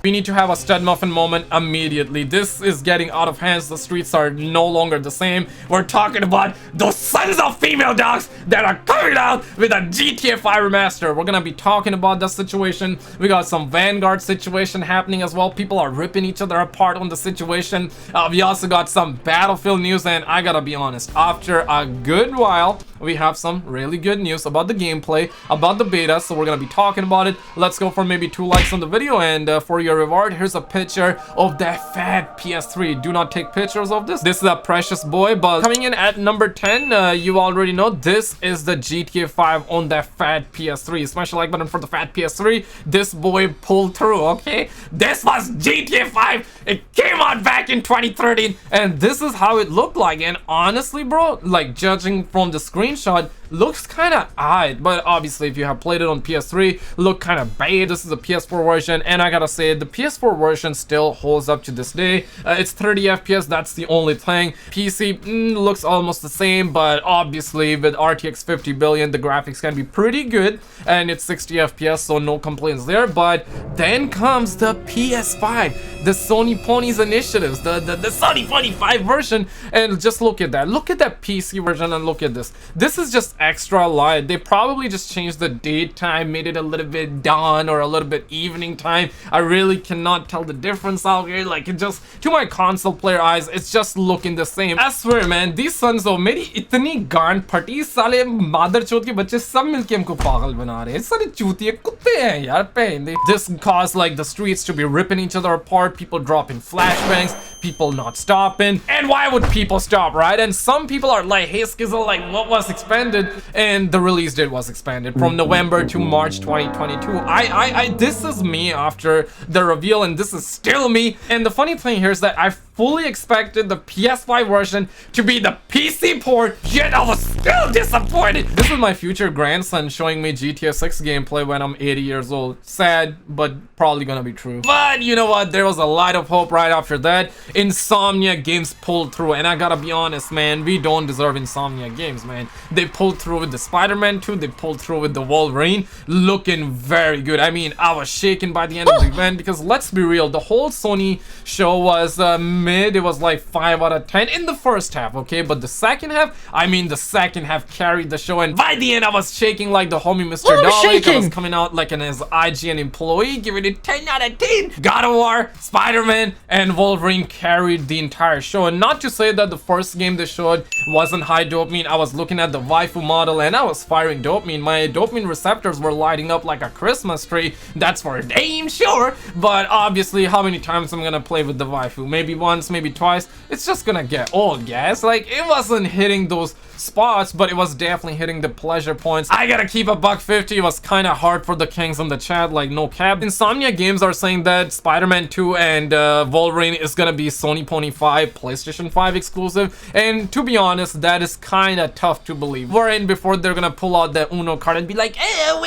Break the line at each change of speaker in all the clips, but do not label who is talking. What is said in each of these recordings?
We need to have a stud muffin moment immediately. This is getting out of hands. The streets are no longer the same. We're talking about those sons of female dogs that are coming out with a GTA 5 remaster. We're gonna be talking about the situation. We got some Vanguard situation happening as well. People are ripping each other apart on the situation. We also got some Battlefield news, and I gotta be honest, after a good while, we have some really good news about the gameplay, about the beta, so we're gonna be talking about it. Let's go for maybe 2 likes on the video, and for your reward, here's a picture of that fat PS3. Do not take pictures of this. This is a precious boy, but coming in at number 10, you already know this is the GTA 5 on that fat PS3. Smash the like button for the fat PS3. This boy pulled through, okay? This was GTA 5. It came out back in 2013, and this is how it looked like. And honestly, bro, like judging from the screenshot, looks kind of odd, but obviously if you have played it on PS3, look kind of bad. This is a PS4 version, and I gotta say the PS4 version still holds up to this day. It's 30 FPS, that's the only thing. PC looks almost the same, but obviously with RTX 50 billion, the graphics can be pretty good, and it's 60 FPS, so no complaints there. But then comes the PS5, the Sony Pony's initiatives, the Sony Pony 5 version, and just look at that. Look at that PC version, and look at this. This is just extra light. They probably just changed the daytime, made it a little bit dawn or a little bit evening time. I really cannot tell the difference out here. Like, it just, to my console player eyes, it's just looking the same. I swear, man, these sons of मेरी इतनी गांड फटी, साले मादरचोद के बच्चे सब मिलके हमको पागल बना रहे हैं. साले चूतिए कुत्ते हैं यार पहले. This caused like the streets to be ripping each other apart, people dropping flashbangs, people not stopping. And why would people stop, right? And some people are like, hey Skizzle, like what was expanded? And the release date was expanded from November to March 2022. This is me after the reveal, and this is still me. And the funny thing here is that I fully expected the PS5 version to be the PC port, yet I was still disappointed. This is my future grandson showing me GTA 6 gameplay when I'm 80 years old. Sad, but probably gonna be true. But you know what? There was a light of hope right after that. Insomnia Games pulled through, and I gotta be honest, man, we don't deserve Insomnia Games, man. They pulled through with the Spiderman 2, they pulled through with the Wolverine, looking very good. I mean, I was shaken by the end of the event, because let's be real, the whole Sony show was mid. It was like 5 out of 10 in the first half, okay? But the second half, I mean, the second half carried the show, and by the end, I was shaking like the homie Mr. Dalek. I was coming out like an IGN employee, giving it 10 out of 10. God of War, Spider-Man, and Wolverine carried the entire show. And not to say that the first game they showed wasn't high dopamine. I was looking at the waifu model, and I was firing dopamine. My dopamine receptors were lighting up like a Christmas tree. That's for damn sure. But obviously, how many times I'm gonna play with the waifu? Maybe once, maybe twice. It's just gonna get old, guys. Like, it wasn't hitting those spots, but it was definitely hitting the pleasure points. I gotta keep a $150. It was kind of hard for the kings in the chat, like no cap. Insomnia Games are saying that Spider-Man 2 and Wolverine is gonna be Sony Pony 5, PlayStation 5 exclusive, and to be honest, that is kind of tough to believe. Wherein before they're gonna pull out the Uno card and be like, well,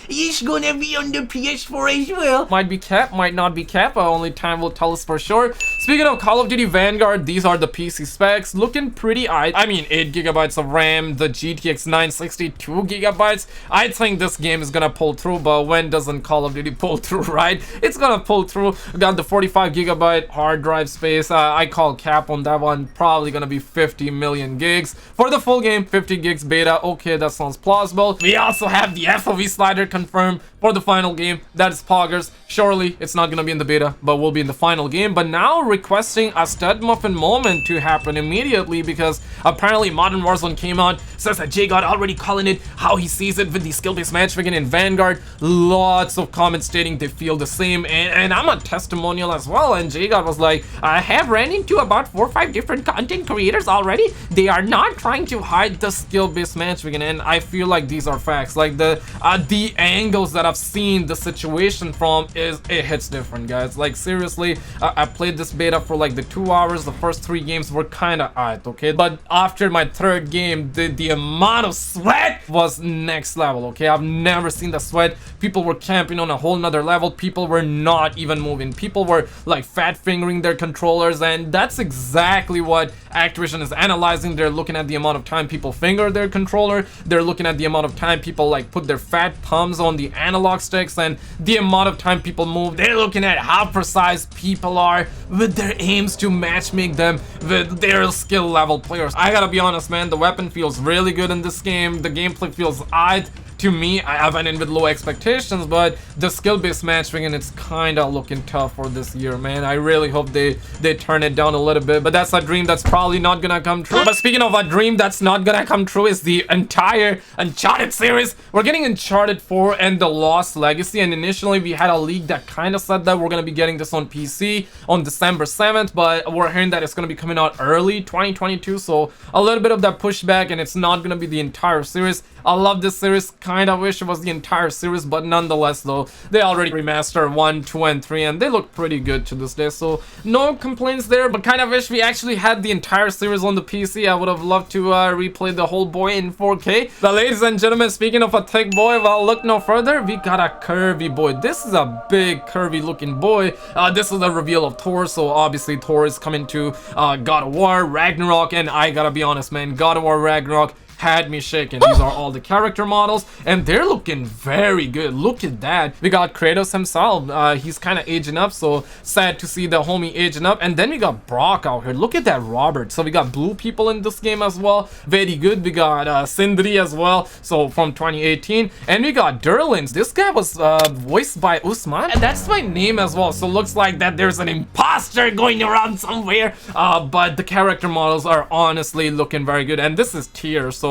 it's gonna be on the PS4 as well. Might be cap, might not be cap, only time will tell us for sure. Speaking of Call of Duty Vanguard, these are the PC specs, looking pretty I mean, 8 gigabytes of RAM, the GTX 960, 2 gigabytes. I think this game is gonna pull through, but when doesn't Call of Duty pull through, right? It's gonna pull through. We got the 45 gigabyte hard drive space. I call cap on that one, probably gonna be 50 million gigs. For the full game, 50 gigs beta, okay, that sounds plausible. We also have the FOV slider confirmed for the final game. That is poggers. Surely it's not gonna be in the beta, but will be in the final game. But now requesting a stud muffin moment to happen immediately, because apparently Modern Warzone came out, says that J God already calling it how he sees it with the skill-based matchmaking in Vanguard. Lots of comments stating they feel the same, and I'm a testimonial as well. And J God was like, I have ran into about 4 or 5 different content creators already. They are not trying to hide the skill-based matchmaking, and I feel like these are facts. Like the angles that I've seen the situation from, it hits different, guys. Like seriously, I played this beta for like like the 2 hours, the first 3 games were kind of alright, okay? But after my 3rd game, the amount of sweat was next level, okay? I've never seen the sweat. People were camping on a whole nother level. People were not even moving. People were like fat fingering their controllers, and that's exactly what Activision is analyzing. They're looking at the amount of time people finger their controller. They're looking at the amount of time people like put their fat thumbs on the analog sticks, and the amount of time people move. They're looking at how precise people are with their aims to matchmake them with their skill level players. I gotta be honest, man, the weapon feels really good in this game. The gameplay feels odd. To me, I went in with low expectations, but the skill-based matchmaking, it's kind of looking tough for this year, man. I really hope they turn it down a little bit, but that's a dream that's probably not gonna come true. But speaking of a dream that's not gonna come true is the entire Uncharted series. We're getting Uncharted 4 and the Lost Legacy, and initially we had a leak that kind of said that we're gonna be getting this on PC on December 7th, but we're hearing that it's gonna be coming out early 2022, so a little bit of that pushback, and it's not gonna be the entire series. I love this series, kind of wish it was the entire series, but nonetheless though, they already remastered 1, 2, and 3, and they look pretty good to this day, so no complaints there, but kind of wish we actually had the entire series on the PC. I would have loved to replay the whole boy in 4K. But ladies and gentlemen, speaking of a thick boy, well, look no further, we got a curvy boy. This is a big curvy looking boy. This is the reveal of Thor, so obviously Thor is coming to God of War Ragnarok, and I gotta be honest, man, God of War Ragnarok had me shaking. These are all the character models, and they're looking very good. Look at that. We got Kratos himself. He's kind of aging up, so sad to see the homie aging up. And then we got Brock out here. Look at that Robert. So we got blue people in this game as well. Very good. We got Sindri as well, so from 2018. And we got Durlins. This guy was voiced by Usman, and that's my name as well, so looks like that there's an imposter going around somewhere. But the character models are honestly looking very good, and this is tier, so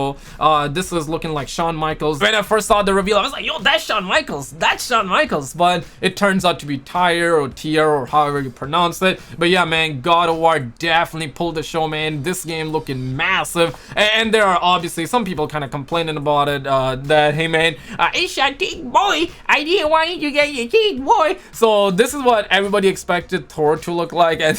this is looking like Shawn Michaels. When I first saw the reveal, I was like, yo, that's Shawn Michaels, that's Shawn Michaels, but it turns out to be Tyre or Tier or however you pronounce it. But yeah, man, God of War definitely pulled the show, man. This game looking massive, and there are obviously some people kind of complaining about it, that, hey man, it's a big boy, I didn't want you to get your big boy. So this is what everybody expected Thor to look like, and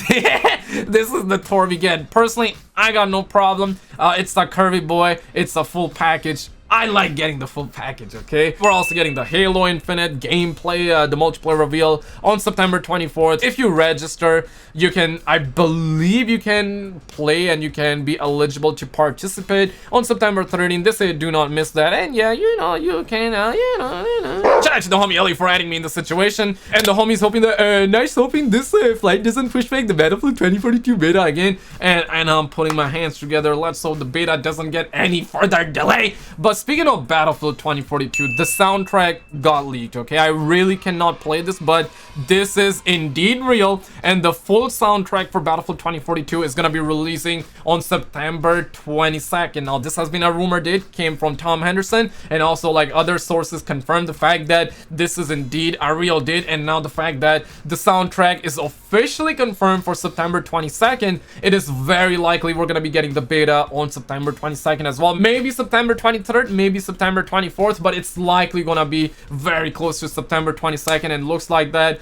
this is the Thor we get. Personally, I got no problem. It's the curvy boy, it's a full package. I like getting the full package, okay? We're also getting the Halo Infinite gameplay, the multiplayer reveal on September 24th. If you register, you can, I believe you can play and you can be eligible to participate on September 13th. They say do not miss that. And yeah, you know, you can, Shout out to the homie Ellie for adding me in the situation. And the homie's hoping that, nice hoping this flight doesn't push back the Battlefield 2042 beta again. And I'm putting my hands together. Let's hope the beta doesn't get any further delay. But speaking of Battlefield 2042, the soundtrack got leaked, okay? I really cannot play this, but this is indeed real, and the full soundtrack for Battlefield 2042 is gonna be releasing on September 22nd. Now, this has been a rumor date, came from Tom Henderson, and also like other sources confirmed the fact that this is indeed a real date, and now the fact that the soundtrack is officially confirmed for September 22nd, it is very likely we're gonna be getting the beta on September 22nd as well. Maybe September 23rd, maybe September 24th, but it's likely gonna be very close to September 22nd, and looks like that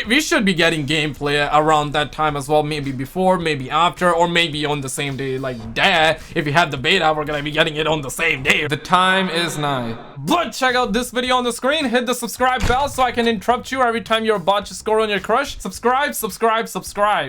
we should be getting gameplay around that time as well, maybe before, maybe after, or maybe on the same day. Like, duh, if you have the beta, we're gonna be getting it on the same day. The time is nigh. But check out this video on the screen, hit the subscribe bell so I can interrupt you every time you're about to score on your crush. Subscribe, subscribe, subscribe.